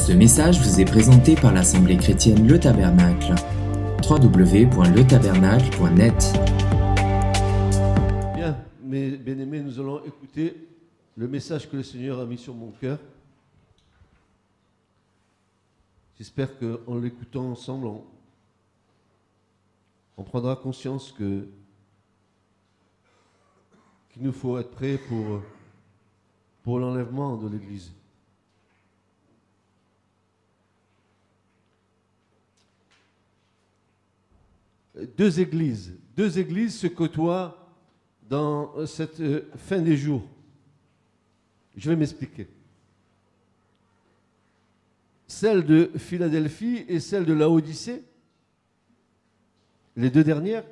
Ce message vous est présenté par l'Assemblée chrétienne Le Tabernacle. www.letabernacle.net. Bien, mes bien-aimés, nous allons écouter le message que le Seigneur a mis sur mon cœur. J'espère qu'en l'écoutant ensemble, on prendra conscience qu'il nous faut être prêts pour l'enlèvement de l'Église. Deux églises se côtoient dans cette fin des jours. Je vais m'expliquer. Celle de Philadelphie et celle de Laodicée, les deux dernières,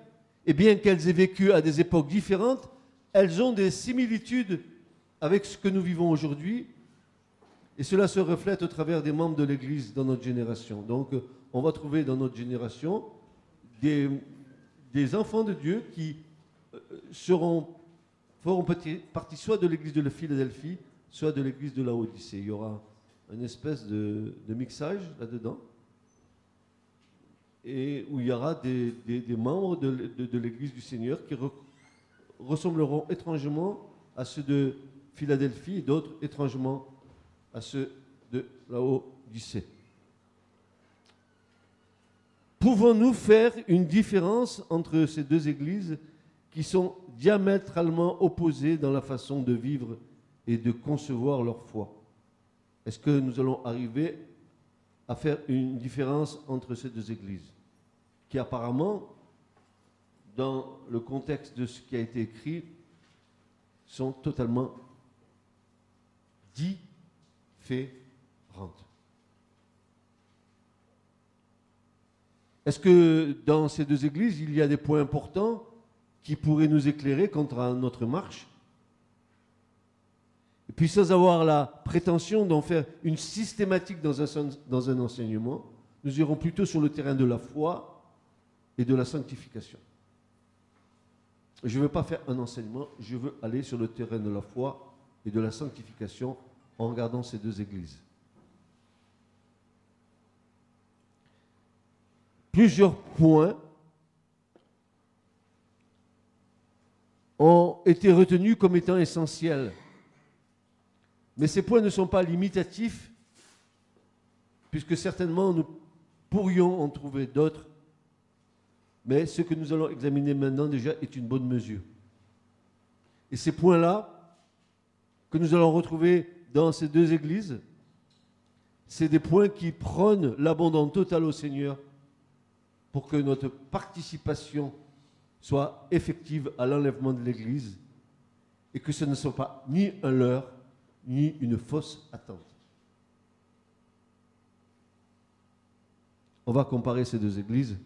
et bien qu'elles aient vécu à des époques différentes, elles ont des similitudes avec ce que nous vivons aujourd'hui, et cela se reflète au travers des membres de l'Église dans notre génération. Donc, on va trouver dans notre génération des enfants de Dieu qui feront partie soit de l'église de Philadelphie, soit de l'église de Laodicée. Il y aura une espèce de mixage là-dedans, et où il y aura des membres de l'église du Seigneur qui ressembleront étrangement à ceux de Philadelphie et d'autres étrangement à ceux de Laodicée. Pouvons-nous faire une différence entre ces deux églises qui sont diamétralement opposées dans la façon de vivre et de concevoir leur foi? Est-ce que nous allons arriver à faire une différence entre ces deux églises qui apparemment, dans le contexte de ce qui a été écrit, sont totalement différentes? Est-ce que dans ces deux églises, il y a des points importants qui pourraient nous éclairer quant à notre marche? Et puis sans avoir la prétention d'en faire une systématique dans un enseignement, nous irons plutôt sur le terrain de la foi et de la sanctification. Je ne veux pas faire un enseignement, je veux aller sur le terrain de la foi et de la sanctification en regardant ces deux églises. Plusieurs points ont été retenus comme étant essentiels. Mais ces points ne sont pas limitatifs, puisque certainement nous pourrions en trouver d'autres. Mais ce que nous allons examiner maintenant déjà est une bonne mesure. Et ces points-là, que nous allons retrouver dans ces deux églises, c'est des points qui prônent l'abandon total au Seigneur, pour que notre participation soit effective à l'enlèvement de l'Église et que ce ne soit pas ni un leurre, ni une fausse attente. On va comparer ces deux églises.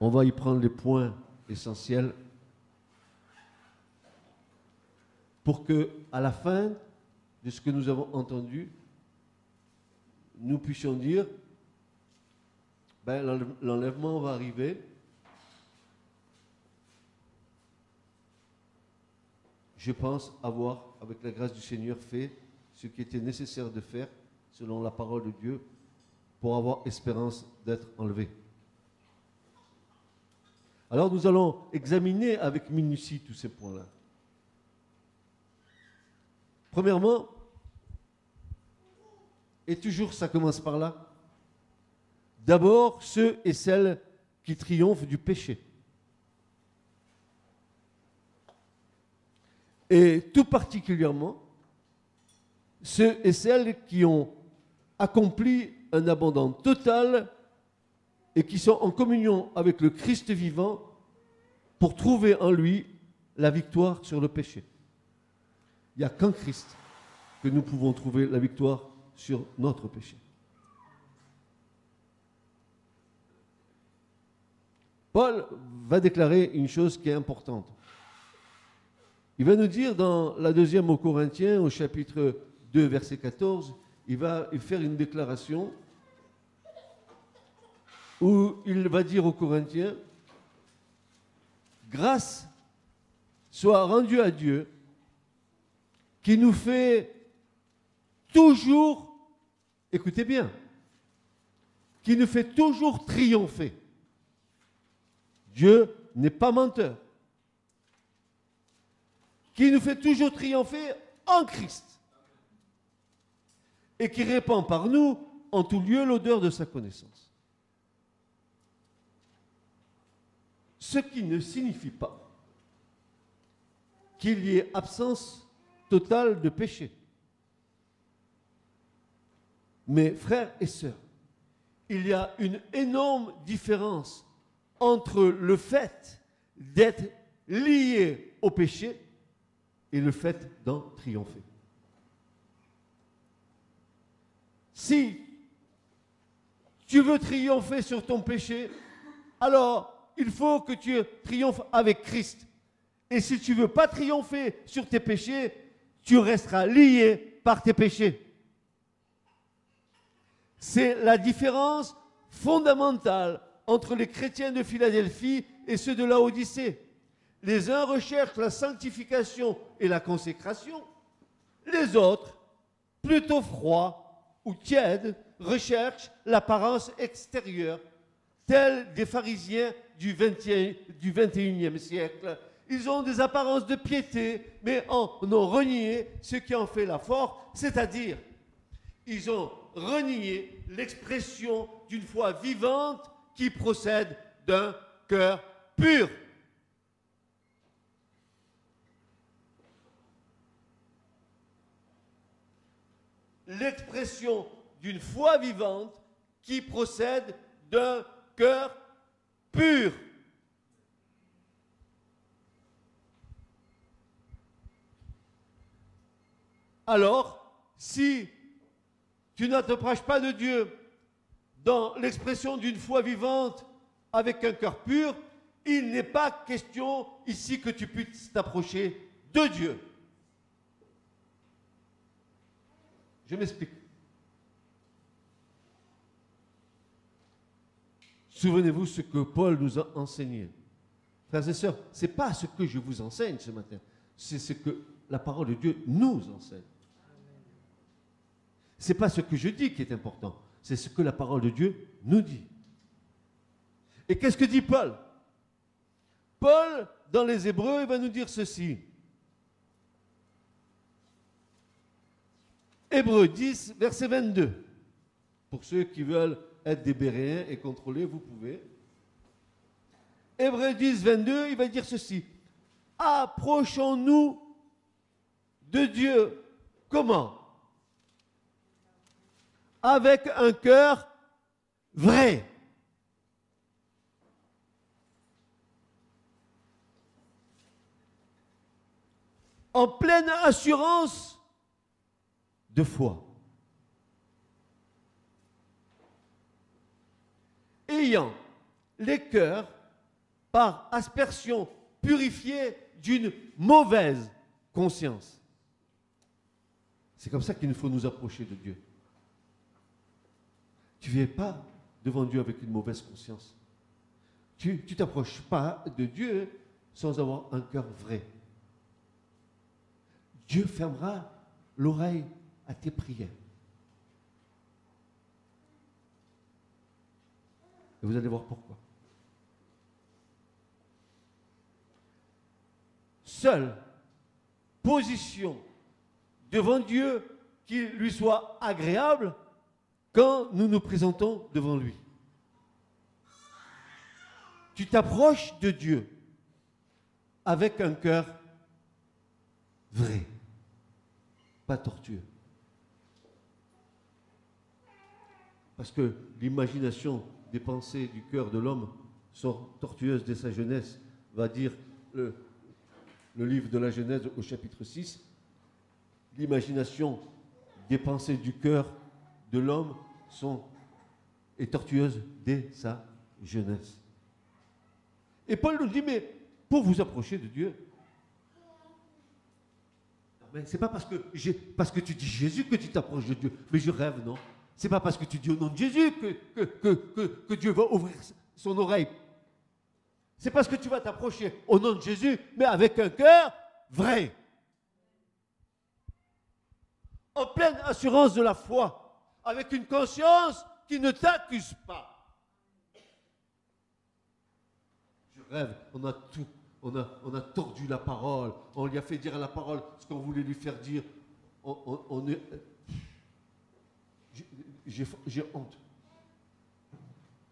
On va y prendre les points essentiels pour que, à la fin de ce que nous avons entendu, nous puissions dire: l'enlèvement va arriver. Je pense avoir, avec la grâce du Seigneur, fait ce qui était nécessaire de faire, selon la parole de Dieu, pour avoir espérance d'être enlevé. Alors nous allons examiner avec minutie tous ces points-là. Premièrement, et toujours ça commence par là, d'abord, ceux et celles qui triomphent du péché. Et tout particulièrement, ceux et celles qui ont accompli un abandon total et qui sont en communion avec le Christ vivant pour trouver en lui la victoire sur le péché. Il n'y a qu'en Christ que nous pouvons trouver la victoire sur notre péché. Paul va déclarer une chose qui est importante. Il va nous dire dans la deuxième aux Corinthiens, au chapitre 2, verset 14, il va faire une déclaration où il va dire aux Corinthiens: grâce soit rendue à Dieu qui nous fait toujours, écoutez bien, qui nous fait toujours triompher. Dieu n'est pas menteur. Qui nous fait toujours triompher en Christ. Et qui répand par nous en tout lieu l'odeur de sa connaissance. Ce qui ne signifie pas qu'il y ait absence totale de péché. Mais frères et sœurs, il y a une énorme différence entre le fait d'être lié au péché et le fait d'en triompher. Si tu veux triompher sur ton péché, alors il faut que tu triomphes avec Christ. Et si tu ne veux pas triompher sur tes péchés, tu resteras lié par tes péchés. C'est la différence fondamentale entre les chrétiens de Philadelphie et ceux de Laodicée. Les uns recherchent la sanctification et la consécration. Les autres, plutôt froids ou tièdes, recherchent l'apparence extérieure, tels des pharisiens du XXIe siècle. Ils ont des apparences de piété, mais en ont renié ce qui en fait la force, c'est-à-dire, ils ont renié l'expression d'une foi vivante qui procède d'un cœur pur. L'expression d'une foi vivante qui procède d'un cœur pur. Alors, si tu ne t'approches pas de Dieu dans l'expression d'une foi vivante avec un cœur pur, il n'est pas question ici que tu puisses t'approcher de Dieu. Je m'explique. Souvenez-vous ce que Paul nous a enseigné. Frères et sœurs, ce n'est pas ce que je vous enseigne ce matin, c'est ce que la parole de Dieu nous enseigne. Ce n'est pas ce que je dis qui est important, c'est ce que la parole de Dieu nous dit. Et qu'est-ce que dit Paul? Paul, dans les Hébreux, il va nous dire ceci. Hébreux 10, verset 22. Pour ceux qui veulent être des Béréens et contrôler, vous pouvez. Hébreux 10, 22, il va dire ceci. Approchons-nous de Dieu. Comment? Avec un cœur vrai. En pleine assurance de foi. Ayant les cœurs par aspersion purifiés d'une mauvaise conscience. C'est comme ça qu'il nous faut nous approcher de Dieu. Tu ne viens pas devant Dieu avec une mauvaise conscience. Tu ne t'approches pas de Dieu sans avoir un cœur vrai. Dieu fermera l'oreille à tes prières. Et vous allez voir pourquoi. Seule position devant Dieu qui lui soit agréable quand nous nous présentons devant lui. Tu t'approches de Dieu avec un cœur vrai, pas tortueux. Parce que l'imagination des pensées du cœur de l'homme sont tortueuses dès sa jeunesse, va dire le livre de la Genèse au chapitre 6. L'imagination des pensées du cœur de l'homme est tortueuse dès sa jeunesse. Et Paul nous dit, mais pour vous approcher de Dieu, ce n'est pas parce que tu dis Jésus que tu t'approches de Dieu. Mais je rêve, non? Ce n'est pas parce que tu dis au nom de Jésus que Dieu va ouvrir son oreille. C'est parce que tu vas t'approcher au nom de Jésus, mais avec un cœur vrai. en pleine assurance de la foi, avec une conscience qui ne t'accuse pas. Je rêve, on a tout, on a tordu la parole, on lui a fait dire à la parole ce qu'on voulait lui faire dire. J'ai honte.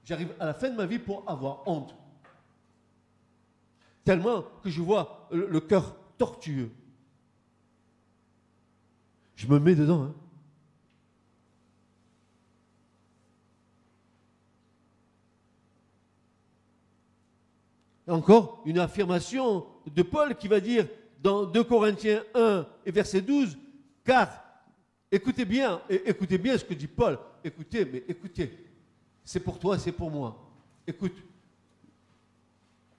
J'arrive à la fin de ma vie pour avoir honte. Tellement que je vois le cœur tortueux. Je me mets dedans. Hein. Encore une affirmation de Paul qui va dire dans 2 Corinthiens 1 et verset 12, car, écoutez bien ce que dit Paul, écoutez, c'est pour toi, c'est pour moi. Écoute,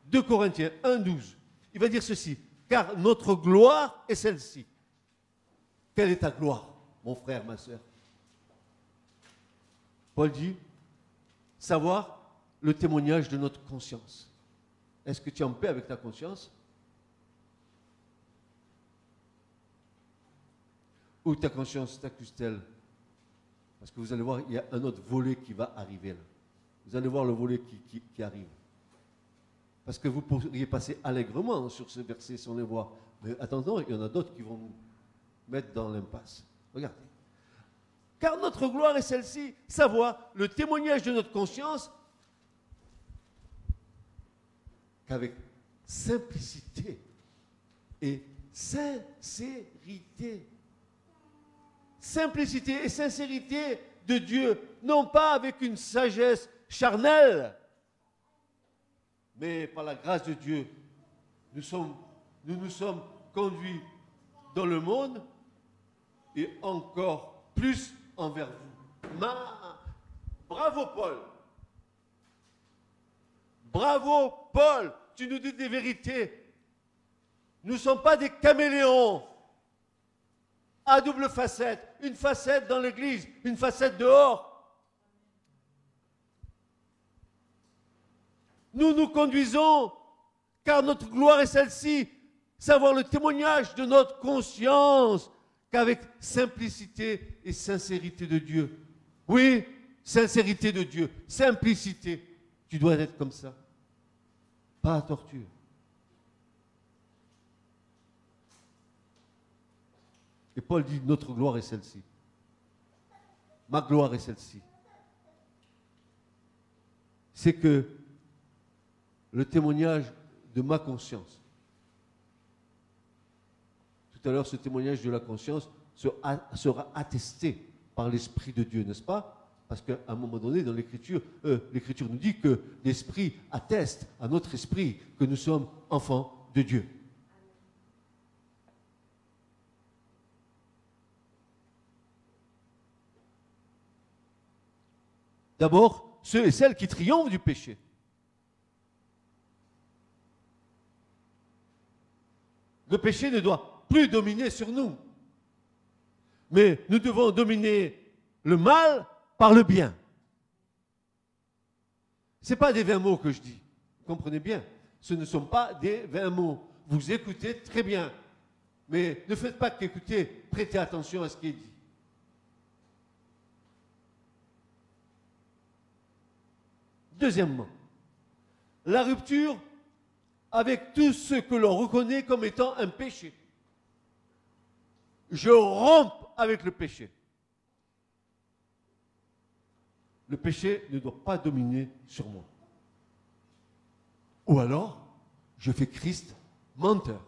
2 Corinthiens 1, 12, il va dire ceci, car notre gloire est celle-ci. Quelle est ta gloire, mon frère, ma soeur? Paul dit, savoir le témoignage de notre conscience. Est-ce que tu es en paix avec ta conscience? Ou ta conscience t'accuse-t-elle? Parce que vous allez voir, il y a un autre volet qui va arriver là. Vous allez voir le volet qui arrive. Parce que vous pourriez passer allègrement sur ce verset si on les voit. Mais attendons, il y en a d'autres qui vont nous mettre dans l'impasse. Regardez. Car notre gloire est celle-ci, savoir le témoignage de notre conscience, qu'avec simplicité et sincérité. Simplicité et sincérité de Dieu, non pas avec une sagesse charnelle, mais par la grâce de Dieu, nous nous sommes conduits dans le monde et encore plus envers vous. Bravo Paul. Bravo Paul, tu nous dis des vérités. Nous ne sommes pas des caméléons à double facette. Une facette dans l'église, une facette dehors. Nous nous conduisons, car notre gloire est celle-ci, savoir le témoignage de notre conscience, qu'avec simplicité et sincérité de Dieu. Oui, sincérité de Dieu, simplicité. Tu dois être comme ça. Pas à torture. Et Paul dit, notre gloire est celle-ci. Ma gloire est celle-ci. C'est que le témoignage de ma conscience. Tout à l'heure, ce témoignage de la conscience sera attesté par l'Esprit de Dieu, n'est-ce pas? Parce qu'à un moment donné, dans l'Écriture, l'Écriture nous dit que l'Esprit atteste à notre esprit que nous sommes enfants de Dieu. D'abord, ceux et celles qui triomphent du péché. Le péché ne doit plus dominer sur nous. Mais nous devons dominer le mal par le bien. Ce n'est pas des vains mots que je dis. Comprenez bien. Ce ne sont pas des vains mots. Vous écoutez très bien. Mais ne faites pas qu'écouter. Prêtez attention à ce qui est dit. Deuxièmement, la rupture avec tout ce que l'on reconnaît comme étant un péché. Je romps avec le péché. Le péché ne doit pas dominer sur moi. Ou alors, je fais Christ menteur.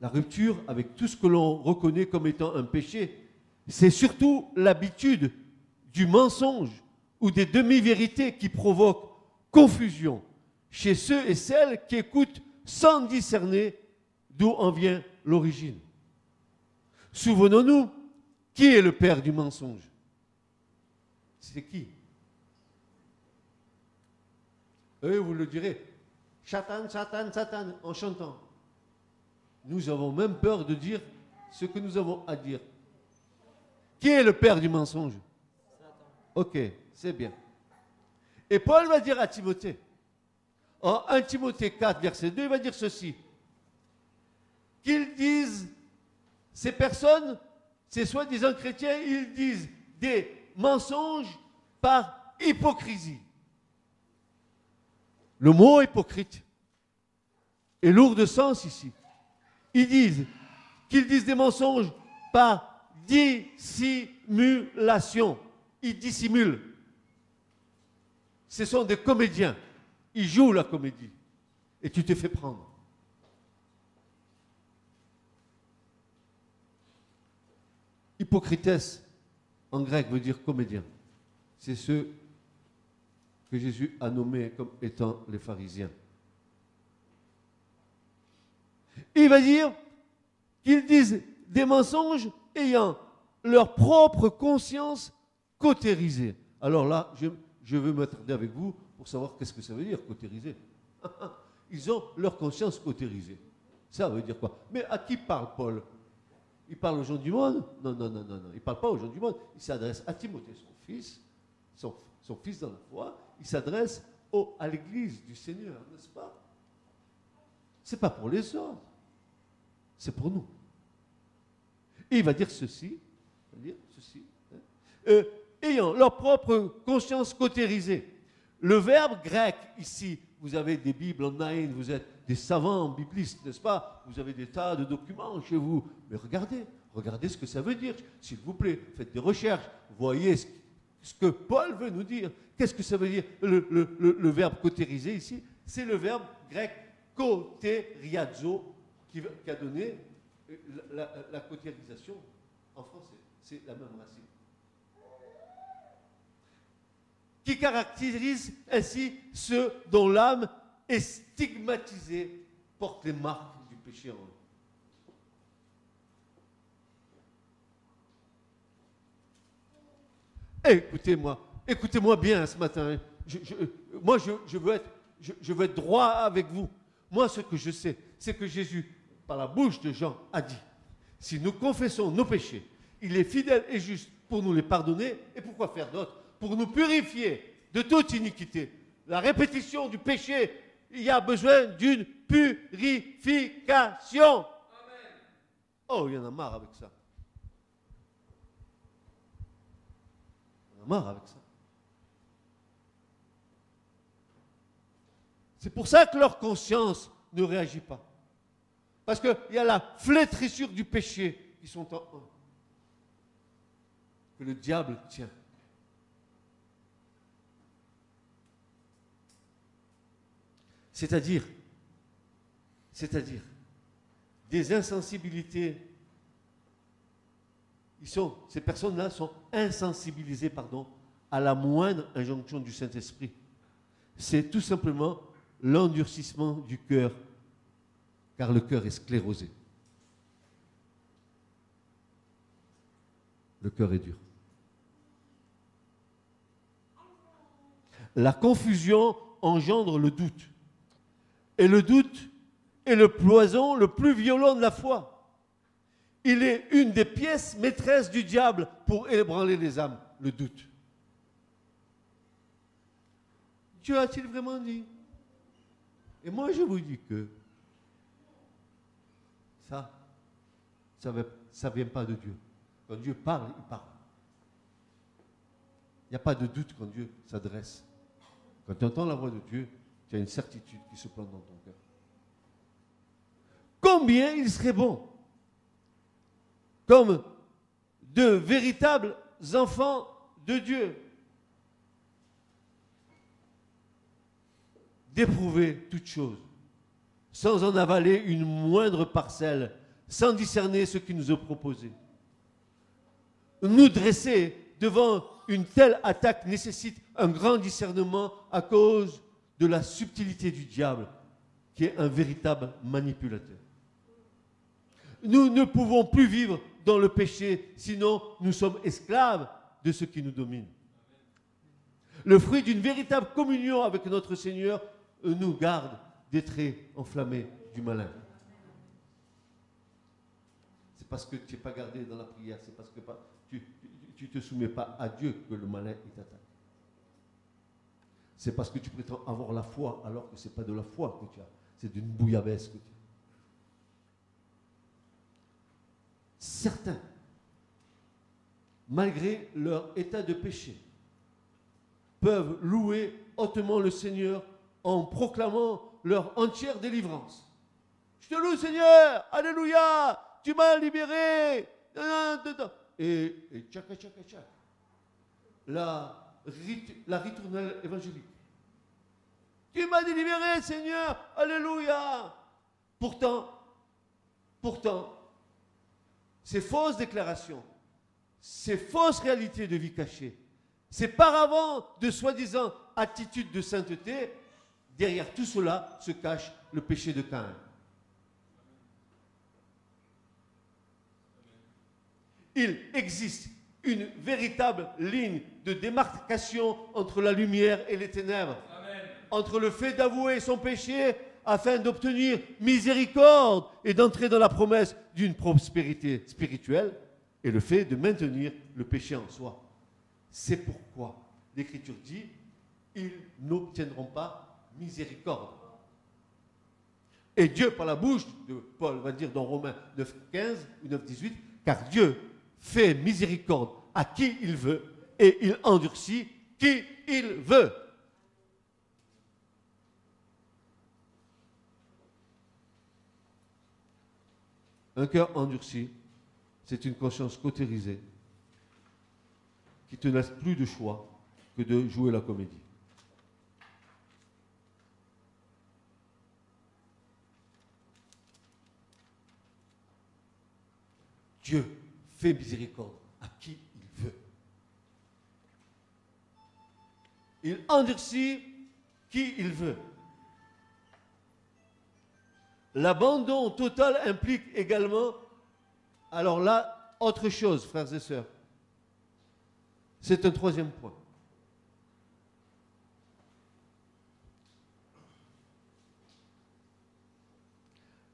La rupture avec tout ce que l'on reconnaît comme étant un péché, c'est surtout l'habitude du mensonge ou des demi-vérités qui provoquent confusion chez ceux et celles qui écoutent sans discerner d'où en vient l'origine. Souvenons-nous, qui est le père du mensonge? C'est qui? Eux, vous le direz, Satan, Satan, Satan, en chantant. Nous avons même peur de dire ce que nous avons à dire. Qui est le père du mensonge? Ok, c'est bien. Et Paul va dire à Timothée, en 1 Timothée 4, verset 2, il va dire ceci, qu'ils disent, ces personnes, ces soi-disant chrétiens, ils disent des mensonges par hypocrisie. Le mot hypocrite est lourd de sens ici. Ils disent qu'ils disent des mensonges par dissimulation. Ils dissimulent. Ce sont des comédiens. Ils jouent la comédie. Et tu te fais prendre. Hypocrites, en grec, veut dire comédien. C'est ceux que Jésus a nommés comme étant les pharisiens. Il va dire qu'ils disent des mensonges ayant leur propre conscience cautérisée. Alors là, je veux m'attarder avec vous pour savoir qu'est-ce que ça veut dire, cautérisé. Ils ont leur conscience cautérisée. Ça veut dire quoi? Mais à qui parle Paul? Il parle aux gens du monde? Non. Il ne parle pas aux gens du monde. Il s'adresse à Timothée, son fils, son fils dans la foi. Il s'adresse à l'église du Seigneur, n'est-ce pas? Ce n'est pas pour les autres. C'est pour nous. Et il va dire ceci. Ayant leur propre conscience cautérisée. Le verbe grec ici, vous avez des Bibles en Naïn, vous êtes des savants biblistes, n'est-ce pas? Vous avez des tas de documents chez vous. Mais regardez ce que ça veut dire. S'il vous plaît, faites des recherches. Voyez ce que Paul veut nous dire. Qu'est-ce que ça veut dire le verbe cautériser ici? C'est le verbe grec kautériazo qui a donné la cautérisation en français. C'est la même racine. Qui caractérise ainsi ceux dont l'âme est stigmatisée, porte les marques du péché en eux. Écoutez-moi bien ce matin. Je veux être droit avec vous. Moi, ce que je sais, c'est que Jésus, par la bouche de Jean, a dit, si nous confessons nos péchés, il est fidèle et juste pour nous les pardonner. Et pourquoi faire d'autre? Pour nous purifier de toute iniquité. La répétition du péché, il y a besoin d'une purification. Amen. Oh, il y en a marre avec ça. Il y en a marre avec ça. C'est pour ça que leur conscience ne réagit pas. Parce qu'il y a la flétrissure du péché qui sont en eux. Que le diable tient. C'est-à-dire des insensibilités. Ces personnes-là sont insensibilisées, à la moindre injonction du Saint-Esprit. C'est tout simplement l'endurcissement du cœur, car le cœur est sclérosé. Le cœur est dur. La confusion engendre le doute. Et le doute est le poison le plus violent de la foi. Il est une des pièces maîtresses du diable pour ébranler les âmes, le doute. Dieu a-t-il vraiment dit? Et moi je vous dis que ça ne vient pas de Dieu. Quand Dieu parle, il parle. Il n'y a pas de doute quand Dieu s'adresse. Quand tu entends la voix de Dieu, tu as une certitude qui se plante dans ton cœur. Combien il serait bon, comme de véritables enfants de Dieu, d'éprouver toutes choses, sans en avaler une moindre parcelle, sans discerner ce qui nous est proposé. Nous dresser devant une telle attaque nécessite un grand discernement à cause de la subtilité du diable, qui est un véritable manipulateur. Nous ne pouvons plus vivre dans le péché, sinon nous sommes esclaves de ce qui nous domine. Le fruit d'une véritable communion avec notre Seigneur nous garde des traits enflammés du malin. C'est parce que tu n'es pas gardé dans la prière, c'est parce que tu ne te soumets pas à Dieu que le malin t'attaque. c'est parce que tu prétends avoir la foi alors que ce n'est pas de la foi que tu as, c'est d'une bouillabaisse que tu as. Certains, malgré leur état de péché, peuvent louer hautement le Seigneur en proclamant leur entière délivrance. Je te loue, Seigneur, alléluia, tu m'as libéré. Et tchaka, tchaka, tchaka. La ritournelle évangélique. Tu m'as libéré, Seigneur, alléluia. Pourtant, ces fausses déclarations, ces fausses réalités de vie cachée, ces paravents de soi-disant attitude de sainteté, derrière tout cela se cache le péché de Caïn. Il existe une véritable ligne de démarcation entre la lumière et les ténèbres. Amen. Entre le fait d'avouer son péché afin d'obtenir miséricorde et d'entrer dans la promesse d'une prospérité spirituelle et le fait de maintenir le péché en soi. C'est pourquoi l'Écriture dit « ils n'obtiendront pas miséricorde ». Et Dieu, par la bouche de Paul, va dire dans Romains 9,15 ou 9,18, car Dieu fait miséricorde à qui il veut et il endurcit qui il veut. Un cœur endurci, c'est une conscience cautérisée qui te laisse plus de choix que de jouer la comédie. Dieu fait miséricorde à qui il veut. Il endurcit qui il veut. L'abandon total implique également, alors là, autre chose, frères et sœurs. C'est un troisième point.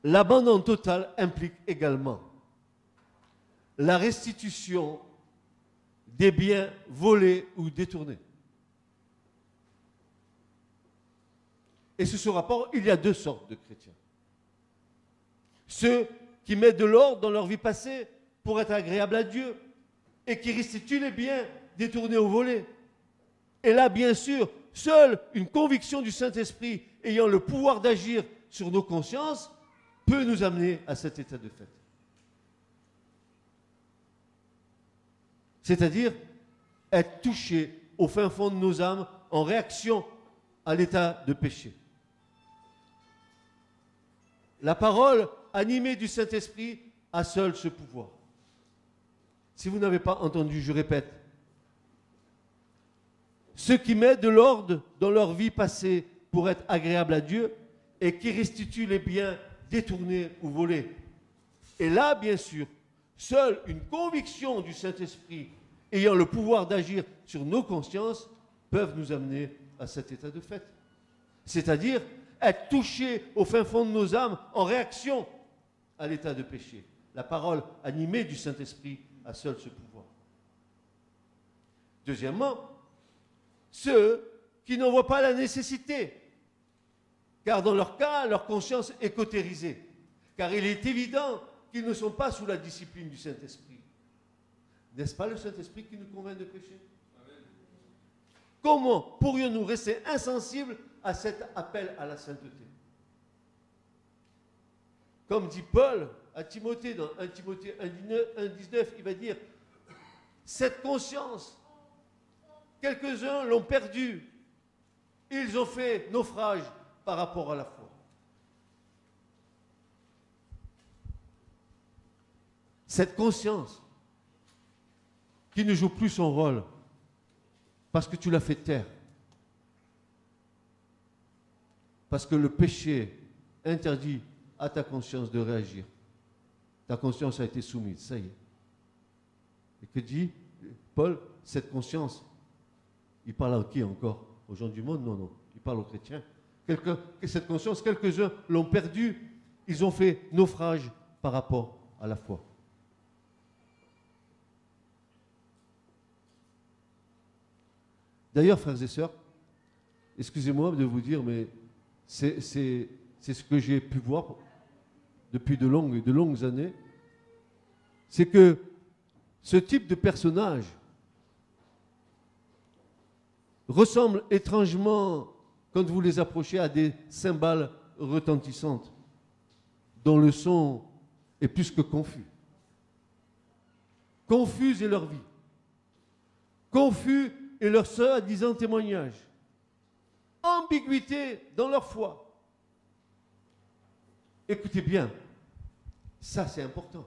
L'abandon total implique également la restitution des biens volés ou détournés. Et sous ce rapport, il y a deux sortes de chrétiens. Ceux qui mettent de l'ordre dans leur vie passée pour être agréables à Dieu et qui restituent les biens détournés ou volés. Et là, bien sûr, seule une conviction du Saint-Esprit ayant le pouvoir d'agir sur nos consciences peut nous amener à cet état de fait. C'est-à-dire être touché au fin fond de nos âmes en réaction à l'état de péché. La parole animée du Saint-Esprit a seul ce pouvoir. Si vous n'avez pas entendu, je répète, ceux qui mettent de l'ordre dans leur vie passée pour être agréables à Dieu et qui restituent les biens détournés ou volés. Et là, bien sûr, seule une conviction du Saint-Esprit ayant le pouvoir d'agir sur nos consciences peuvent nous amener à cet état de fait. C'est-à-dire être touchés au fin fond de nos âmes en réaction à l'état de péché. La parole animée du Saint-Esprit a seul ce pouvoir. Deuxièmement, ceux qui n'en voient pas la nécessité, car dans leur cas, leur conscience est cautérisée, car il est évident qu'ils ne sont pas sous la discipline du Saint-Esprit. N'est-ce pas le Saint-Esprit qui nous convainc de pécher? Amen. Comment pourrions-nous rester insensibles à cet appel à la sainteté? Comme dit Paul à Timothée, dans 1 Timothée 1,19, il va dire « Cette conscience, quelques-uns l'ont perdue. Ils ont fait naufrage par rapport à la foi. » Cette conscience qui ne joue plus son rôle parce que tu l'as fait taire. Parce que le péché interdit à ta conscience de réagir. Ta conscience a été soumise, ça y est. Et que dit Paul? Cette conscience, il parle à qui encore? Aux gens du monde? Non, non. Il parle aux chrétiens. Cette conscience, quelques-uns l'ont perdue. Ils ont fait naufrage par rapport à la foi. D'ailleurs, frères et sœurs, excusez-moi de vous dire, mais c'est ce que j'ai pu voir depuis de longues années, c'est que ce type de personnage ressemble étrangement, quand vous les approchez, à des cymbales retentissantes, dont le son est plus que confus. Confus est leur vie. Confus est leur soi-disant témoignage. Ambiguïté dans leur foi. Écoutez bien, ça c'est important.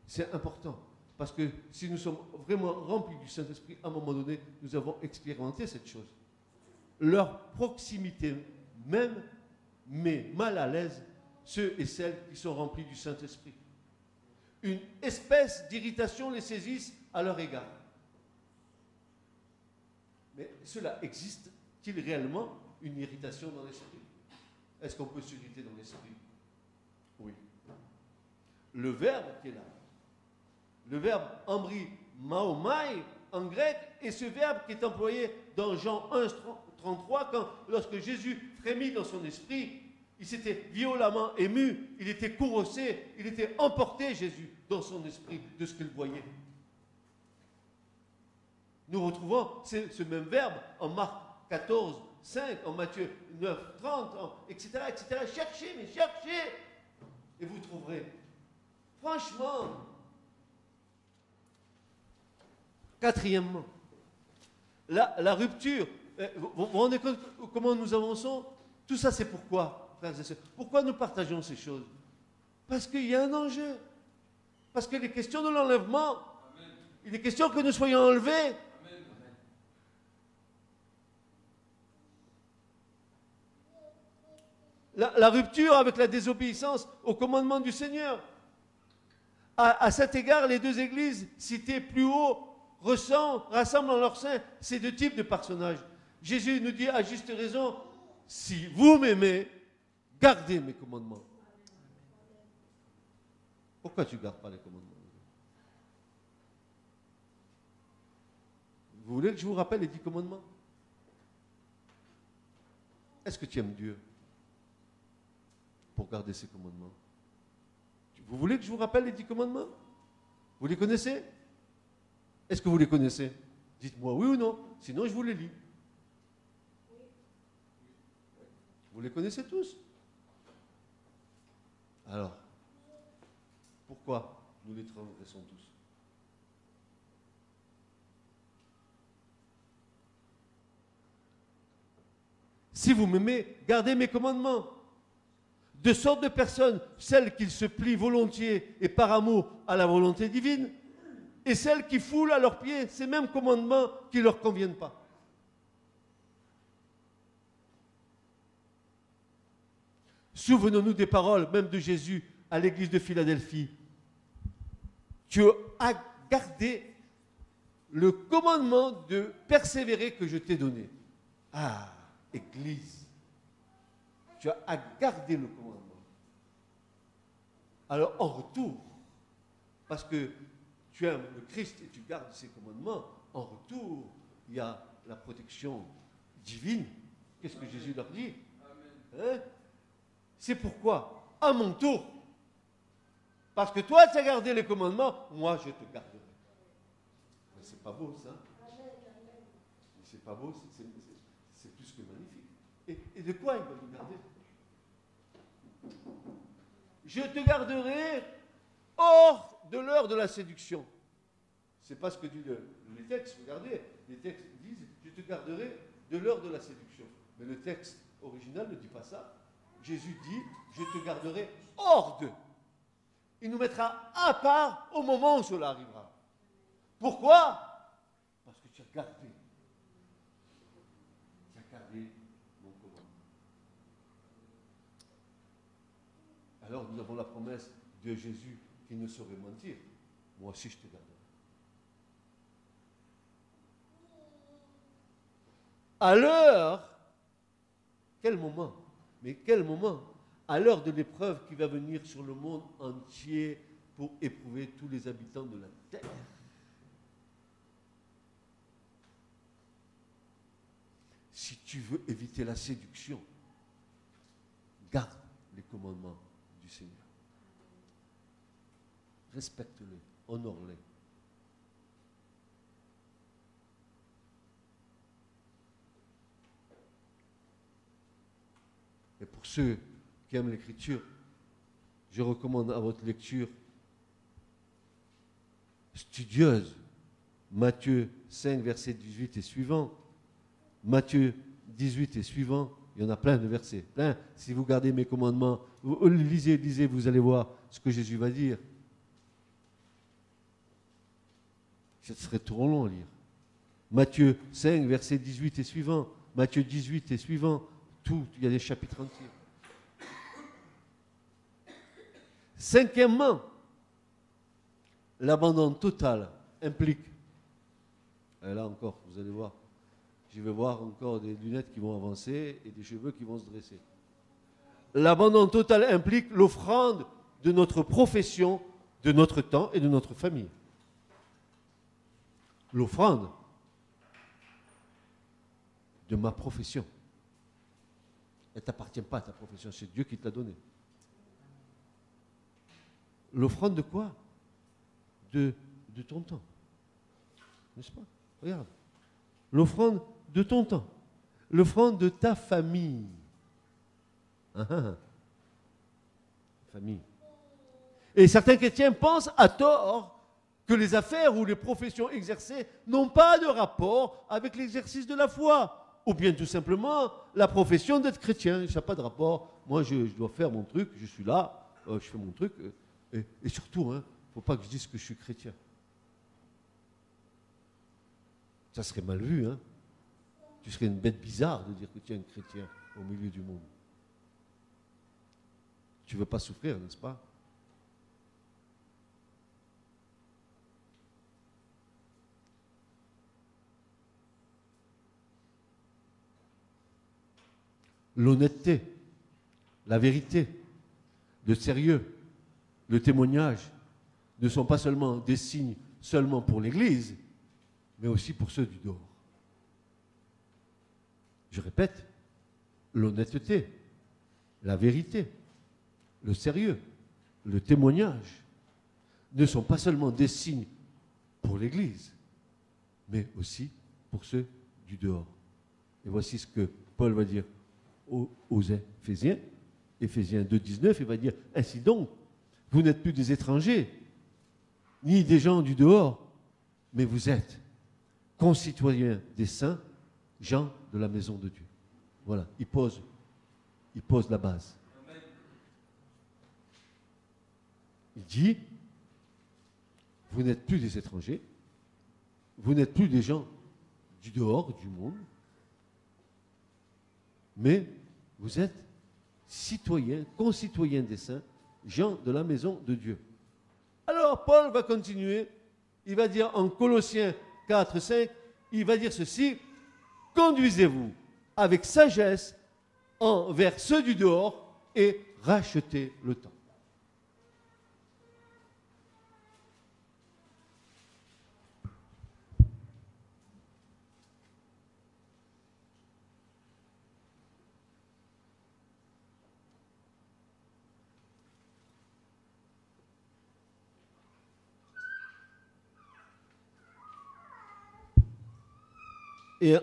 C'est important. Parce que si nous sommes vraiment remplis du Saint-Esprit, à un moment donné, nous avons expérimenté cette chose. Leur proximité même met mal à l'aise ceux et celles qui sont remplis du Saint-Esprit. Une espèce d'irritation les saisisse à leur égard. Mais cela existe-t-il réellement, une irritation dans l'esprit? Est-ce qu'on peut s'irriter dans l'esprit? Oui. Le verbe qui est là, le verbe embry maomai en grec, est ce verbe qui est employé dans Jean 1, 33, lorsque Jésus frémit dans son esprit, il s'était violemment ému, il était courroucé, il était emporté, Jésus, dans son esprit, de ce qu'il voyait. Nous retrouvons ce même verbe en Marc 14, 5, en Matthieu 9, 30, etc., etc. Cherchez, mais cherchez, et vous trouverez. Franchement. Quatrièmement, la rupture. Vous vous rendez compte comment nous avançons? Tout ça, c'est pourquoi, frères et sœurs? Pourquoi nous partageons ces choses? Parce qu'il y a un enjeu. Parce qu'il est question de l'enlèvement. Il est question que nous soyons enlevés. La rupture avec la désobéissance au commandement du Seigneur. À cet égard, les deux églises citées plus haut rassemblent en leur sein ces deux types de personnages. Jésus nous dit à juste raison, si vous m'aimez, gardez mes commandements. Pourquoi tu ne gardes pas les commandements? Vous voulez que je vous rappelle les 10 commandements? Est-ce que tu aimes Dieu pour garder ses commandements? Vous voulez que je vous rappelle les 10 commandements? Vous les connaissez? Est-ce que vous les connaissez? Dites-moi oui ou non, sinon je vous les lis. Vous les connaissez tous? Alors, pourquoi nous les transgressons tous? Si vous m'aimez, gardez mes commandements. De sorte de personnes, celles qui se plient volontiers et par amour à la volonté divine, et celles qui foulent à leurs pieds ces mêmes commandements qui ne leur conviennent pas. Souvenons-nous des paroles même de Jésus à l'église de Philadelphie. Tu as gardé le commandement de persévérer que je t'ai donné. Ah, église, tu as gardé le commandement. Alors en retour, parce que tu aimes le Christ et tu gardes ses commandements, en retour, il y a la protection divine. Qu'est-ce que Jésus leur dit? Hein? C'est pourquoi, à mon tour, parce que toi tu as gardé les commandements, moi je te garderai. C'est pas beau ça? C'est pas beau, c'est plus que magnifique. Et de quoi il va nous garder? Je te garderai hors de l'heure de la séduction. C'est pas ce que disent les textes, regardez, les textes disent je te garderai de l'heure de la séduction. Mais le texte original ne dit pas ça. Jésus dit je te garderai hors de. Il nous mettra à part au moment où cela arrivera. Pourquoi? Parce que tu as gardé. Tu as gardé mon commandement. Alors nous avons la promesse de Jésus qui ne saurait mentir. Moi aussi je te garderai. À l'heure, quel moment? Mais quel moment? À l'heure de l'épreuve qui va venir sur le monde entier pour éprouver tous les habitants de la terre. si tu veux éviter la séduction, garde les commandements du Seigneur. Respecte-les, honore-les. Et pour ceux qui aiment l'Écriture, je recommande à votre lecture studieuse Matthieu 5, verset 18 et suivant. Matthieu 18 et suivant, il y en a plein de versets. Plein. Si vous gardez mes commandements, vous lisez, vous allez voir ce que Jésus va dire. Ce serait trop long à lire. Matthieu 5, verset 18 et suivant. Matthieu 18 et suivant. Tout, il y a des chapitres entiers. Cinquièmement, l'abandon total implique, et là encore, vous allez voir, je vais voir encore des lunettes qui vont avancer et des cheveux qui vont se dresser. L'abandon total implique l'offrande de notre profession, de notre temps et de notre famille. L'offrande de ma profession. Elle ne t'appartient pas, ta profession, c'est Dieu qui te l'a donnée. L'offrande de quoi? De ton temps. N'est-ce pas? Regarde. L'offrande de ton temps. L'offrande de ta famille. Famille. Et certains chrétiens pensent à tort que les affaires ou les professions exercées n'ont pas de rapport avec l'exercice de la foi. Ou bien tout simplement la profession d'être chrétien. Ça n'a pas de rapport. Moi, je dois faire mon truc, je suis là, je fais mon truc. Et surtout, il ne faut pas que je dise que je suis chrétien. Ça serait mal vu. Hein. Tu serais une bête bizarre de dire que tu es un chrétien au milieu du monde. Tu ne veux pas souffrir, n'est-ce pas? L'honnêteté, la vérité, le sérieux, le témoignage ne sont pas seulement des signes seulement pour l'Église, mais aussi pour ceux du dehors. Je répète, l'honnêteté, la vérité, le sérieux, le témoignage ne sont pas seulement des signes pour l'Église, mais aussi pour ceux du dehors. Et voici ce que Paul va dire aux Éphésiens, Éphésiens 2, 19, il va dire, ainsi donc, vous n'êtes plus des étrangers, ni des gens du dehors, mais vous êtes concitoyens des saints, gens de la maison de Dieu. Voilà, il pose la base. Il dit, vous n'êtes plus des étrangers, vous n'êtes plus des gens du dehors, du monde, mais vous êtes citoyens, concitoyens des saints, gens de la maison de Dieu. Alors, Paul va continuer, il va dire en Colossiens 4, 5, il va dire ceci, conduisez-vous avec sagesse envers ceux du dehors et rachetez le temps. Et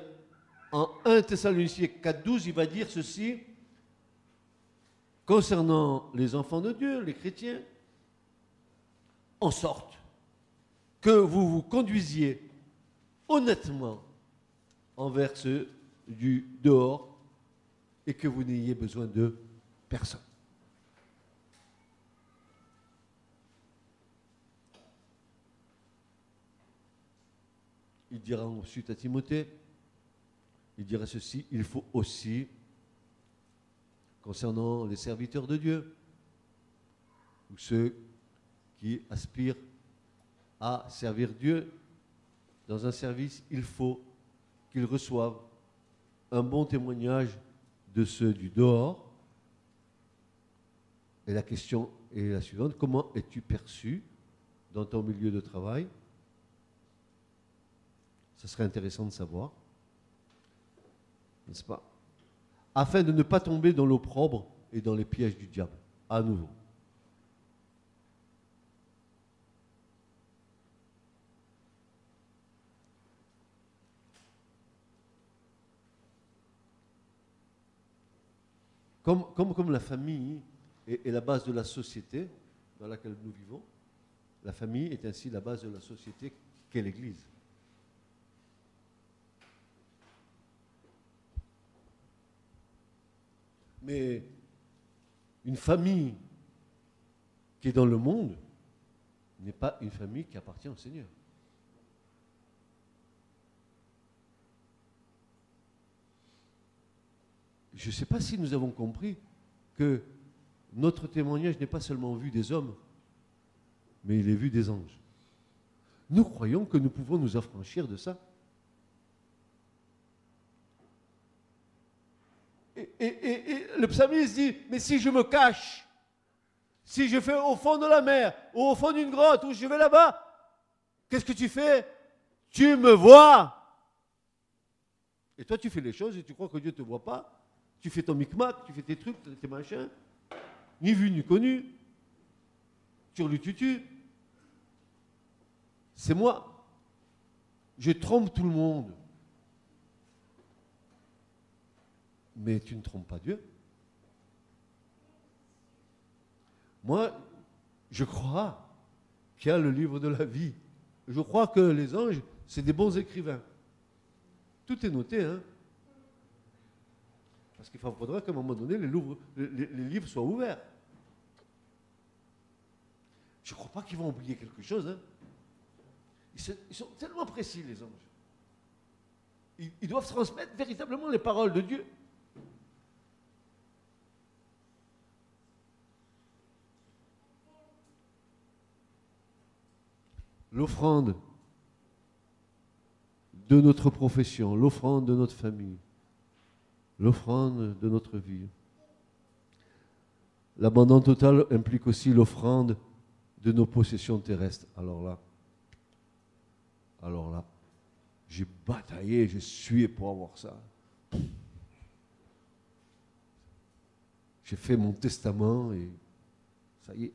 en 1 Thessaloniciens 4,12, il va dire ceci, concernant les enfants de Dieu, les chrétiens, en sorte que vous vous conduisiez honnêtement envers ceux du dehors et que vous n'ayez besoin de personne. Il dira ensuite à Timothée, il dira ceci, il faut aussi, concernant les serviteurs de Dieu, ou ceux qui aspirent à servir Dieu dans un service, il faut qu'ils reçoivent un bon témoignage de ceux du dehors. Et la question est la suivante, comment es-tu perçu dans ton milieu de travail? Ce serait intéressant de savoir. n'est-ce pas? Afin de ne pas tomber dans l'opprobre et dans les pièges du diable, à nouveau. Comme la famille est la base de la société dans laquelle nous vivons, la famille est ainsi la base de la société qu'est l'Église. Mais une famille qui est dans le monde n'est pas une famille qui appartient au Seigneur. Je ne sais pas si nous avons compris que notre témoignage n'est pas seulement vu des hommes, mais il est vu des anges. Nous croyons que nous pouvons nous affranchir de ça. Et le psalmiste dit, mais si je me cache, si je fais au fond de la mer, ou au fond d'une grotte, ou je vais là-bas, qu'est-ce que tu fais? Tu me vois. Et toi, tu fais les choses et tu crois que Dieu ne te voit pas. Tu fais ton micmac, tu fais tes trucs, tes machins, ni vu ni connu. Turlututu. C'est moi. Je trompe tout le monde. Mais tu ne trompes pas Dieu. Moi, je crois qu'il y a le livre de la vie. Je crois que les anges, c'est des bons écrivains. Tout est noté, hein. Parce qu'il faudra qu'à un moment donné, les livres soient ouverts. Je ne crois pas qu'ils vont oublier quelque chose. Hein. Ils sont tellement précis, les anges. Ils doivent transmettre véritablement les paroles de Dieu. L'offrande de notre profession, l'offrande de notre famille, l'offrande de notre vie. L'abandon total implique aussi l'offrande de nos possessions terrestres. Alors là, j'ai bataillé, j'ai sué pour avoir ça. J'ai fait mon testament et ça y est.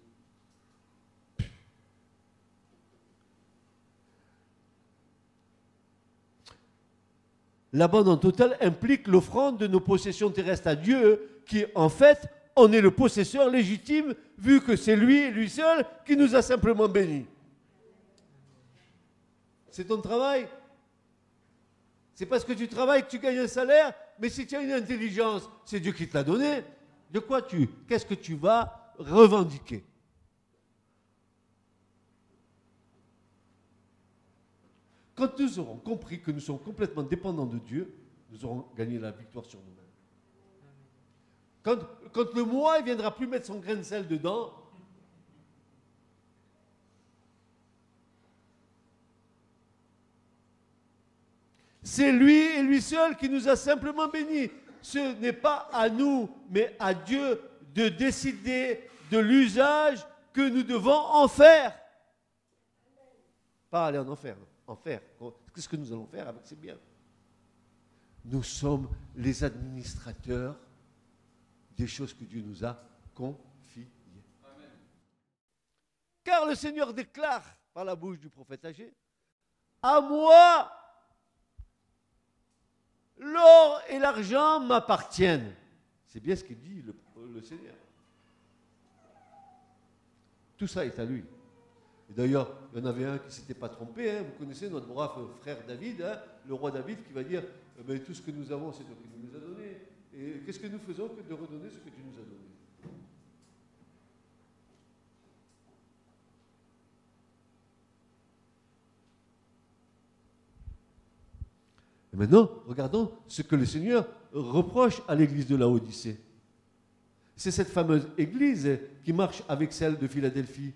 L'abandon total implique l'offrande de nos possessions terrestres à Dieu, qui en fait, on est le possesseur légitime, vu que c'est lui seul, qui nous a simplement bénis. C'est ton travail. C'est parce que tu travailles que tu gagnes un salaire, mais si tu as une intelligence, c'est Dieu qui te l'a donné. De quoi qu'est-ce que tu vas revendiquer? Quand nous aurons compris que nous sommes complètement dépendants de Dieu, nous aurons gagné la victoire sur nous-mêmes. Quand le moi ne viendra plus mettre son grain de sel dedans, c'est lui et lui seul qui nous a simplement bénis. Ce n'est pas à nous, mais à Dieu de décider de l'usage que nous devons en faire. Pas aller en enfer. Enfer. Qu'est-ce que nous allons faire avec ces biens? Nous sommes les administrateurs des choses que Dieu nous a confiées. Amen. Car le Seigneur déclare par la bouche du prophète Agé, à moi, l'or et l'argent m'appartiennent. C'est bien ce qu'il dit le Seigneur. Tout ça est à lui. Et d'ailleurs, il y en avait un qui ne s'était pas trompé. Hein. Vous connaissez notre brave frère David, hein, le roi David, qui va dire tout ce que nous avons, c'est toi qui nous as donné. Et qu'est-ce que nous faisons que de redonner ce que tu nous as donné? Et maintenant, regardons ce que le Seigneur reproche à l'église de Laodicée. C'est cette fameuse église qui marche avec celle de Philadelphie.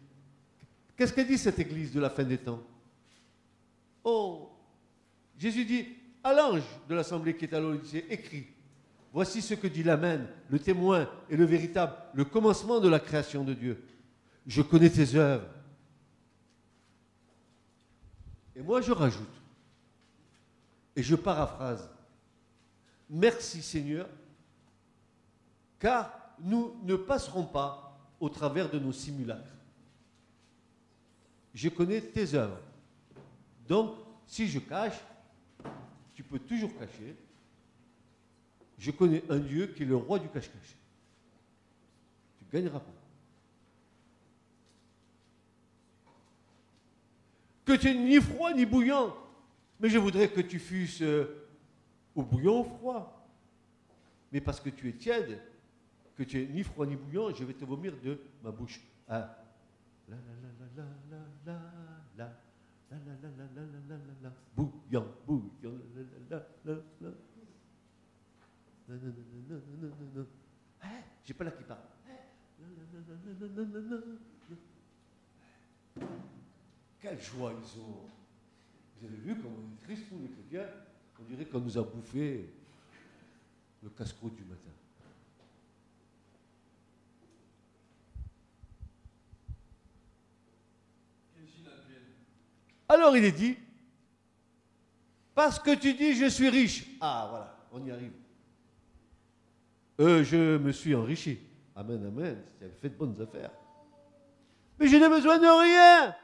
Qu'est-ce qu'elle dit, cette église de la fin des temps? Oh, Jésus dit à l'ange de l'assemblée qui est à Laodicée, écrit, voici ce que dit l'Amen, le témoin et le véritable, le commencement de la création de Dieu. Je connais tes œuvres. Et moi, je rajoute, et je paraphrase, merci Seigneur, car nous ne passerons pas au travers de nos simulacres. Je connais tes œuvres. Donc, si je cache, tu peux toujours cacher. Je connais un Dieu qui est le roi du cache-cache. Tu ne gagneras pas. Que tu n'es ni froid ni bouillant. Mais je voudrais que tu fusses au bouillant ou au froid. Mais parce que tu es tiède, que tu es ni froid ni bouillant, je vais te vomir de ma bouche. Ah. La la la la la la la. La la la la la la la la, bouillant, bouillant, la la la la la. J'ai pas là qui parle. Quelle joie ils ont. Vous avez vu comme on est triste, nous les chrétiens, on dirait qu'on nous a bouffé le casse-croûte du matin. Alors il est dit, parce que tu dis je suis riche. Ah voilà, on y arrive. Je me suis enrichi. Amen, amen, tu as fait de bonnes affaires. Mais je n'ai besoin de rien.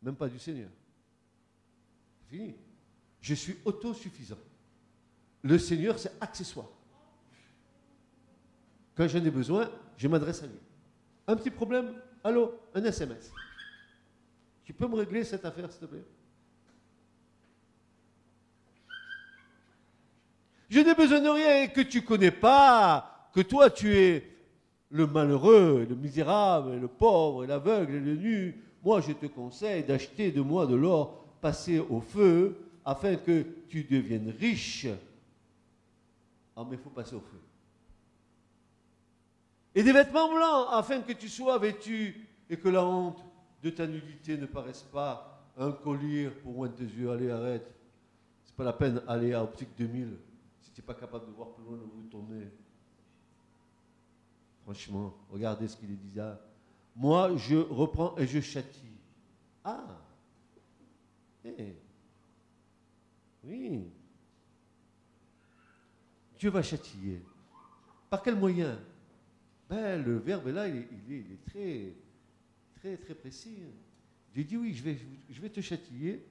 Même pas du Seigneur. C'est fini. Je suis autosuffisant. Le Seigneur, c'est accessoire. Quand j'en ai besoin, je m'adresse à lui. Un petit problème? Allô? Un SMS. Tu peux me régler cette affaire, s'il te plaît? Je n'ai besoin de rien que tu ne connais pas, que toi tu es le malheureux, le misérable, le pauvre, l'aveugle et le nu. Moi, je te conseille d'acheter de moi de l'or passé au feu afin que tu deviennes riche. Ah, mais il faut passer au feu. Et des vêtements blancs afin que tu sois vêtu et que la honte de ta nudité ne paraisse pas un collier pour loin de tes yeux. Allez, arrête. C'est pas la peine d'aller à Optique 2000 si tu n'es pas capable de voir plus loin le bout de ton nez. Franchement, regardez ce qu'il est dit là. Moi, je reprends et je châtie. Ah. Oui. Dieu va châtier. Par quel moyen? Ben, le verbe là, il est très, très, très précis. Dieu dit oui, je vais te châtier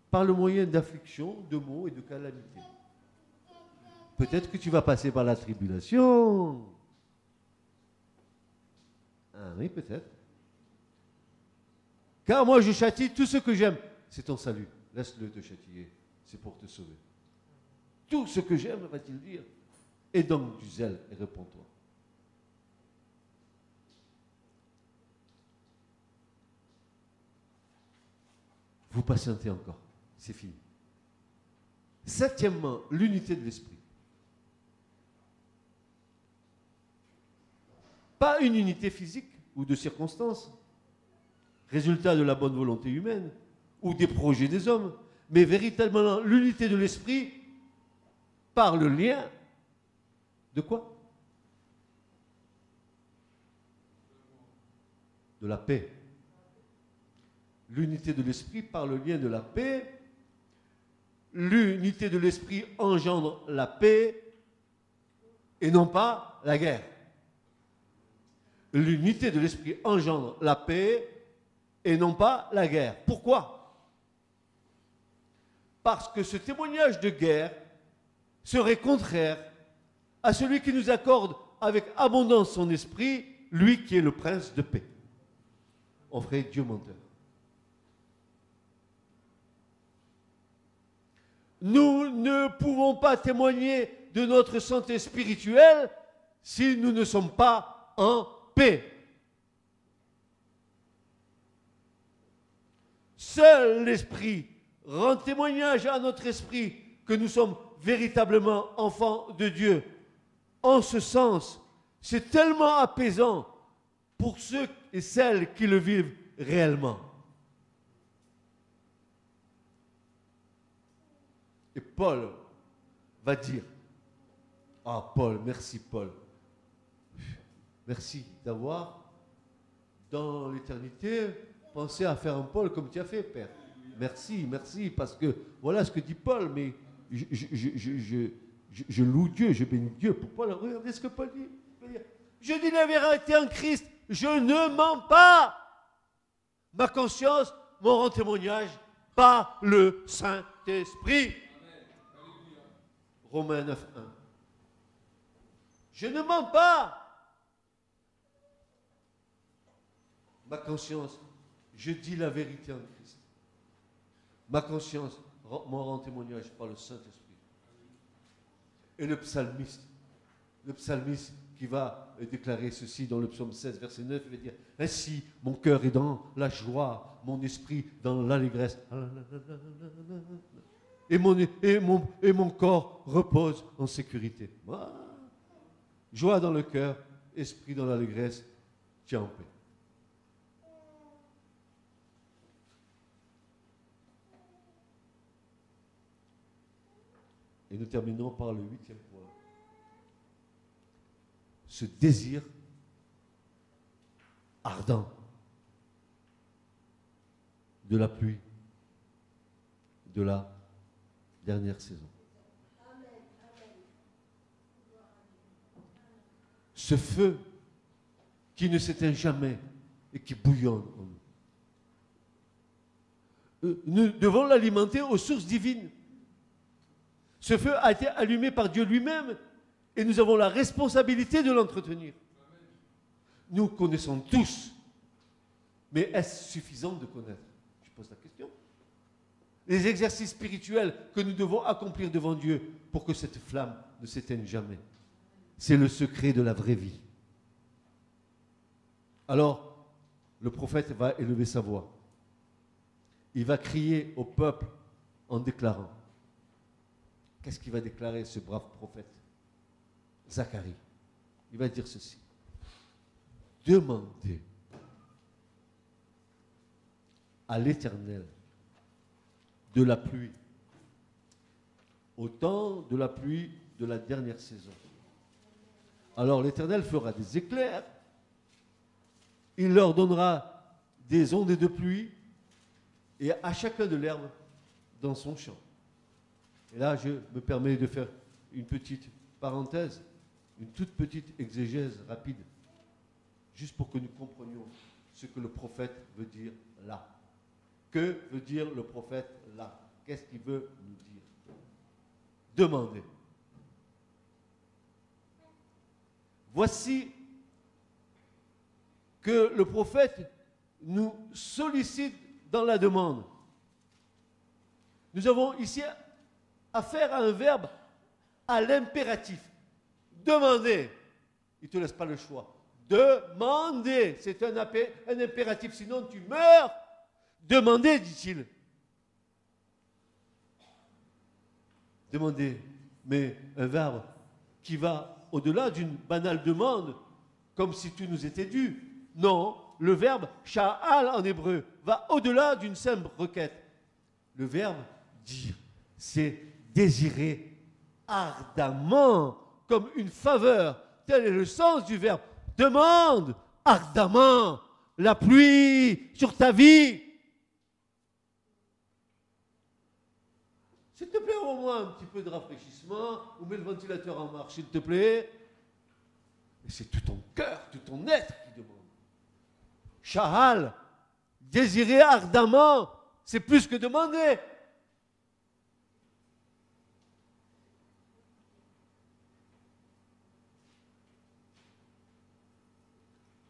par le moyen d'affliction, de maux et de calamités. Peut-être que tu vas passer par la tribulation. Ah oui, peut-être. Car moi, je châtie tout ce que j'aime. C'est ton salut. Laisse-le te châtier. C'est pour te sauver. Tout ce que j'aime, va-t-il dire. Et donc du zèle et réponds-toi. Vous patientez encore. C'est fini. Septièmement, l'unité de l'esprit. Pas une unité physique ou de circonstances, résultat de la bonne volonté humaine ou des projets des hommes, mais véritablement l'unité de l'esprit par le lien de quoi? De la paix. L'unité de l'esprit par le lien de la paix. L'unité de l'esprit engendre la paix et non pas la guerre. L'unité de l'esprit engendre la paix et non pas la guerre. Pourquoi? Parce que ce témoignage de guerre serait contraire à celui qui nous accorde avec abondance son esprit, lui qui est le prince de paix. On ferait Dieu menteur. Nous ne pouvons pas témoigner de notre santé spirituelle si nous ne sommes pas en paix. Seul l'Esprit rend témoignage à notre esprit que nous sommes véritablement enfants de Dieu. En ce sens, c'est tellement apaisant pour ceux et celles qui le vivent réellement. Et Paul va dire, ah Paul, merci Paul. Merci d'avoir, dans l'éternité, pensé à faire un Paul comme tu as fait, Père. Merci, merci, parce que voilà ce que dit Paul, mais je loue Dieu, je bénis Dieu. Pourquoi? Regardez ce que Paul dit. Je dis la vérité en Christ, je ne mens pas. Ma conscience m'en rend témoignage par le Saint-Esprit. Romains 9.1. Je ne mens pas. Ma conscience, je dis la vérité en Christ. Ma conscience m'en rend témoignage par le Saint-Esprit. Et le psalmiste qui va déclarer ceci dans le psaume 16, verset 9, il va dire « Ainsi, mon cœur est dans la joie, mon esprit dans l'allégresse. Et mon corps repose en sécurité. » Joie dans le cœur, esprit dans l'allégresse, tiens en paix. Et nous terminons par le 8e point. Ce désir ardent de la pluie de la dernière saison. Ce feu qui ne s'éteint jamais et qui bouillonne en nous. Nous devons l'alimenter aux sources divines. Ce feu a été allumé par Dieu lui-même et nous avons la responsabilité de l'entretenir. Nous connaissons tous, mais est-ce suffisant de connaître? Je pose la question. Les exercices spirituels que nous devons accomplir devant Dieu pour que cette flamme ne s'éteigne jamais. C'est le secret de la vraie vie. Alors, le prophète va élever sa voix. Il va crier au peuple en déclarant. Qu'est-ce qu'il va déclarer, ce brave prophète? Zacharie. Il va dire ceci. Demandez à l'Éternel de la pluie, au temps de la pluie de la dernière saison. Alors l'Éternel fera des éclairs, il leur donnera des ondes de pluie, et à chacun de l'herbe dans son champ. Et là, je me permets de faire une petite parenthèse, une toute petite exégèse rapide, juste pour que nous comprenions ce que le prophète veut dire là. Que veut dire le prophète là? Qu'est-ce qu'il veut nous dire? Demandez. Voici que le prophète nous sollicite dans la demande. Nous avons ici affaire à un verbe à l'impératif. Demandez. Il ne te laisse pas le choix. Demandez. C'est un impératif, sinon tu meurs. Demandez, dit-il. Demandez. Mais un verbe qui va au-delà d'une banale demande, comme si tout nous était dû. Non, le verbe sha'al en hébreu va au-delà d'une simple requête. Le verbe dire, c'est désirer ardemment, comme une faveur. Tel est le sens du verbe. Demande ardemment la pluie sur ta vie. S'il te plaît, envoie-moi un petit peu de rafraîchissement, ou mets le ventilateur en marche, s'il te plaît. Et c'est tout ton cœur, tout ton être qui demande. Shahal, désirer ardemment, c'est plus que demander.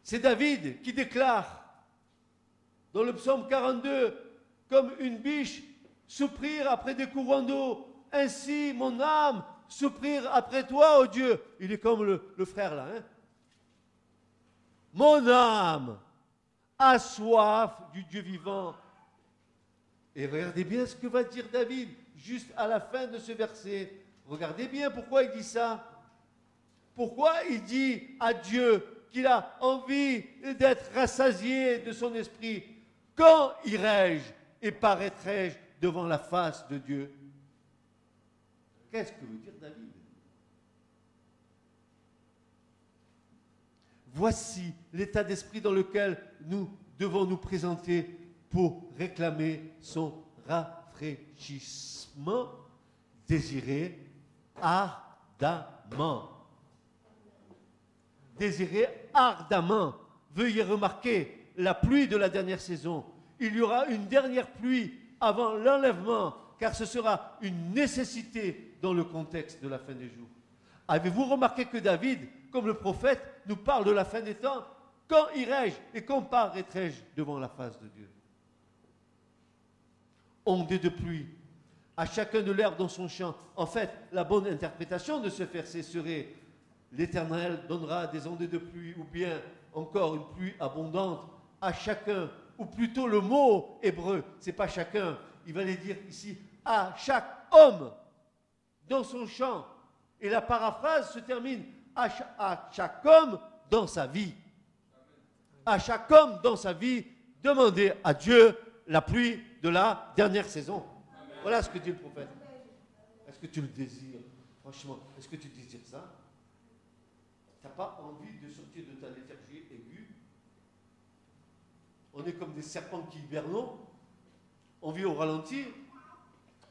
C'est David qui déclare dans le psaume 42, comme une biche soupir après des courants d'eau, ainsi mon âme soupir après toi, ô Dieu. Il est comme le frère là. Hein? Mon âme a soif du Dieu vivant. Et regardez bien ce que va dire David, juste à la fin de ce verset. Regardez bien pourquoi il dit ça. Pourquoi il dit à Dieu qu'il a envie d'être rassasié de son esprit. Quand irai-je et paraîtrai-je devant la face de Dieu? Qu'est-ce que veut dire David? Voici l'état d'esprit dans lequel nous devons nous présenter pour réclamer son rafraîchissement désirez ardemment. Désirez ardemment. Veuillez remarquer la pluie de la dernière saison. Il y aura une dernière pluie avant l'enlèvement, car ce sera une nécessité dans le contexte de la fin des jours. Avez-vous remarqué que David, comme le prophète, nous parle de la fin des temps? Quand irai-je et quand paraîtrai-je devant la face de Dieu? Ondée de pluie, à chacun de l'herbe dans son champ. En fait, la bonne interprétation de ce verset serait: l'Éternel donnera des ondées de pluie, ou bien encore une pluie abondante à chacun, ou plutôt le mot hébreu, c'est pas chacun, il va les dire ici à chaque homme dans son champ. Et la paraphrase se termine à chaque homme dans sa vie. À chaque homme dans sa vie, demandez à Dieu la pluie de la dernière saison. Voilà ce que dit le prophète. Est-ce que tu le désires? Franchement, est-ce que tu désires ça? Tu n'as pas envie de sortir de ta léthargie aiguë? On est comme des serpents qui hibernent. On vit au ralenti.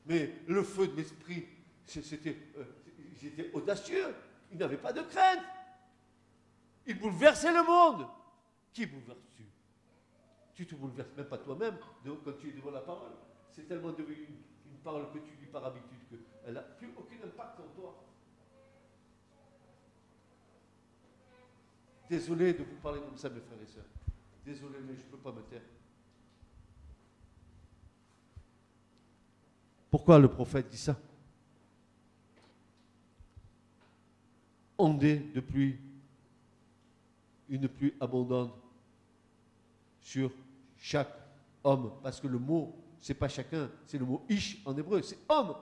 Mais le feu de l'esprit, j'étais audacieux. Il n'avait pas de crainte. Il bouleversait le monde. Qui bouleverses-tu? Tu te bouleverses même pas toi-même quand tu es devant la parole. C'est tellement devenu une parole que tu lis par habitude qu'elle n'a plus aucun impact en toi. Désolé de vous parler comme ça, mes frères et sœurs. Désolé, mais je ne peux pas me taire. Pourquoi le prophète dit ça? Ondée de pluie, une pluie abondante sur chaque homme. Parce que le mot, c'est pas chacun, c'est le mot ish en hébreu, c'est homme.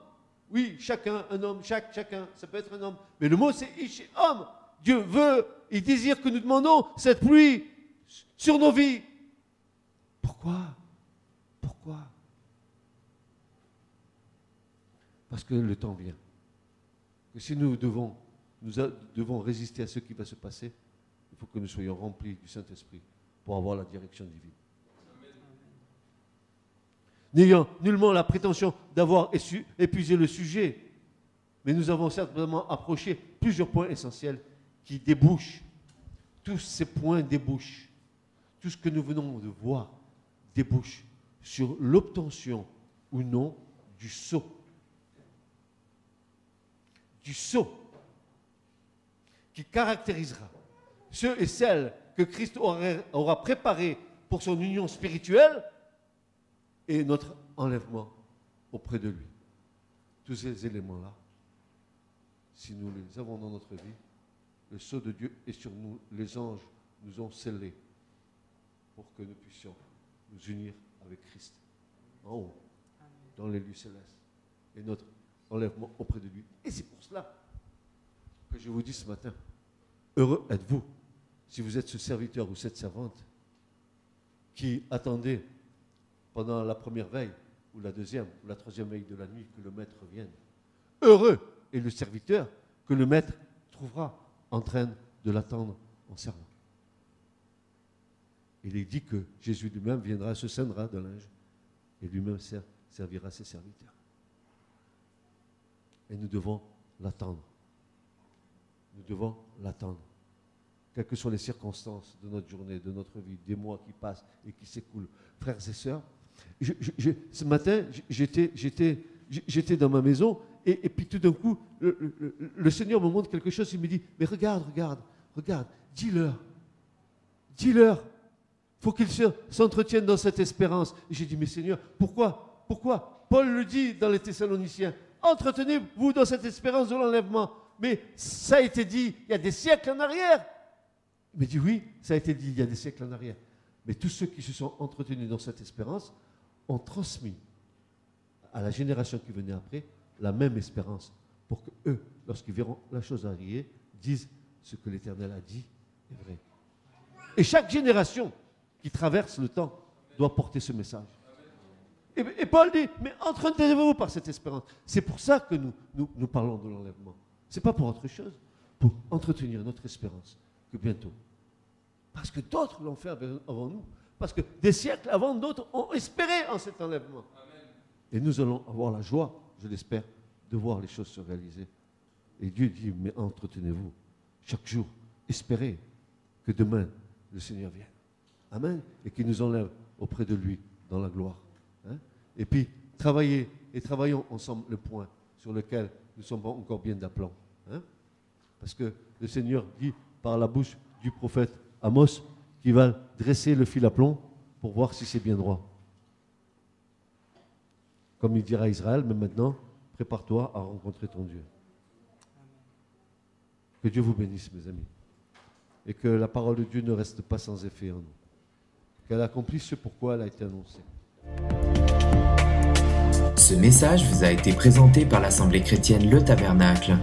Oui, chacun, un homme, chacun, ça peut être un homme. Mais le mot, c'est ish, c'est homme. Dieu veut, il désire que nous demandons cette pluie sur nos vies. Pourquoi? Pourquoi? Parce que le temps vient. Que si nous devons résister à ce qui va se passer, il faut que nous soyons remplis du Saint-Esprit pour avoir la direction divine. N'ayant nullement la prétention d'avoir épuisé le sujet, mais nous avons certainement approché plusieurs points essentiels qui débouchent. Tous ces points débouchent. Tout ce que nous venons de voir débouche sur l'obtention ou non du sceau. Du sceau qui caractérisera ceux et celles que Christ aura préparés pour son union spirituelle et notre enlèvement auprès de lui. Tous ces éléments-là, si nous les avons dans notre vie, le sceau de Dieu est sur nous, les anges nous ont scellés pour que nous puissions nous unir avec Christ en haut, dans les lieux célestes, et notre enlèvement auprès de lui. Et c'est pour cela que je vous dis ce matin, heureux êtes-vous si vous êtes ce serviteur ou cette servante qui attendait pendant la première veille, ou la deuxième, ou la troisième veille de la nuit, que le maître vienne. Heureux est le serviteur que le maître trouvera en train de l'attendre en servant. Il est dit que Jésus lui-même viendra, se ceindra de linge, et lui-même servira ses serviteurs. Et nous devons l'attendre. Nous devons l'attendre. Quelles que soient les circonstances de notre journée, de notre vie, des mois qui passent et qui s'écoulent. Frères et sœurs, ce matin, j'étais dans ma maison et puis tout d'un coup, le Seigneur me montre quelque chose. Il me dit, mais regarde, dis-leur. Il faut qu'ils s'entretiennent dans cette espérance. Et j'ai dit, mais Seigneur, pourquoi? Paul le dit dans les Thessaloniciens, entretenez-vous dans cette espérance de l'enlèvement. Mais ça a été dit il y a des siècles en arrière. Il me dit, oui, ça a été dit il y a des siècles en arrière. Mais tous ceux qui se sont entretenus dans cette espérance ont transmis à la génération qui venait après la même espérance pour que eux, lorsqu'ils verront la chose arriver, disent ce que l'Éternel a dit est vrai. Et chaque génération qui traverse le temps doit porter ce message. Et Paul dit, mais entretenez-vous par cette espérance. C'est pour ça que nous parlons de l'enlèvement. Ce n'est pas pour autre chose, pour entretenir notre espérance que bientôt. Parce que d'autres l'ont fait avant nous. Parce que des siècles avant, d'autres ont espéré en cet enlèvement. Amen. Et nous allons avoir la joie, je l'espère, de voir les choses se réaliser. Et Dieu dit, mais entretenez-vous chaque jour, espérez que demain le Seigneur vienne. Amen. Et qu'il nous enlève auprès de lui dans la gloire. Hein? Et puis, travaillons ensemble le point sur lequel nous sommes encore bien d'aplomb. Hein? Parce que le Seigneur dit par la bouche du prophète Amos qu'il va dresser le fil à plomb pour voir si c'est bien droit. Comme il dira à Israël, mais maintenant, prépare-toi à rencontrer ton Dieu. Que Dieu vous bénisse, mes amis. Et que la parole de Dieu ne reste pas sans effet en nous. Qu'elle accomplisse ce pourquoi elle a été annoncée. Ce message vous a été présenté par l'Assemblée chrétienne Le Tabernacle.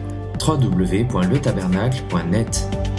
www.letabernacle.net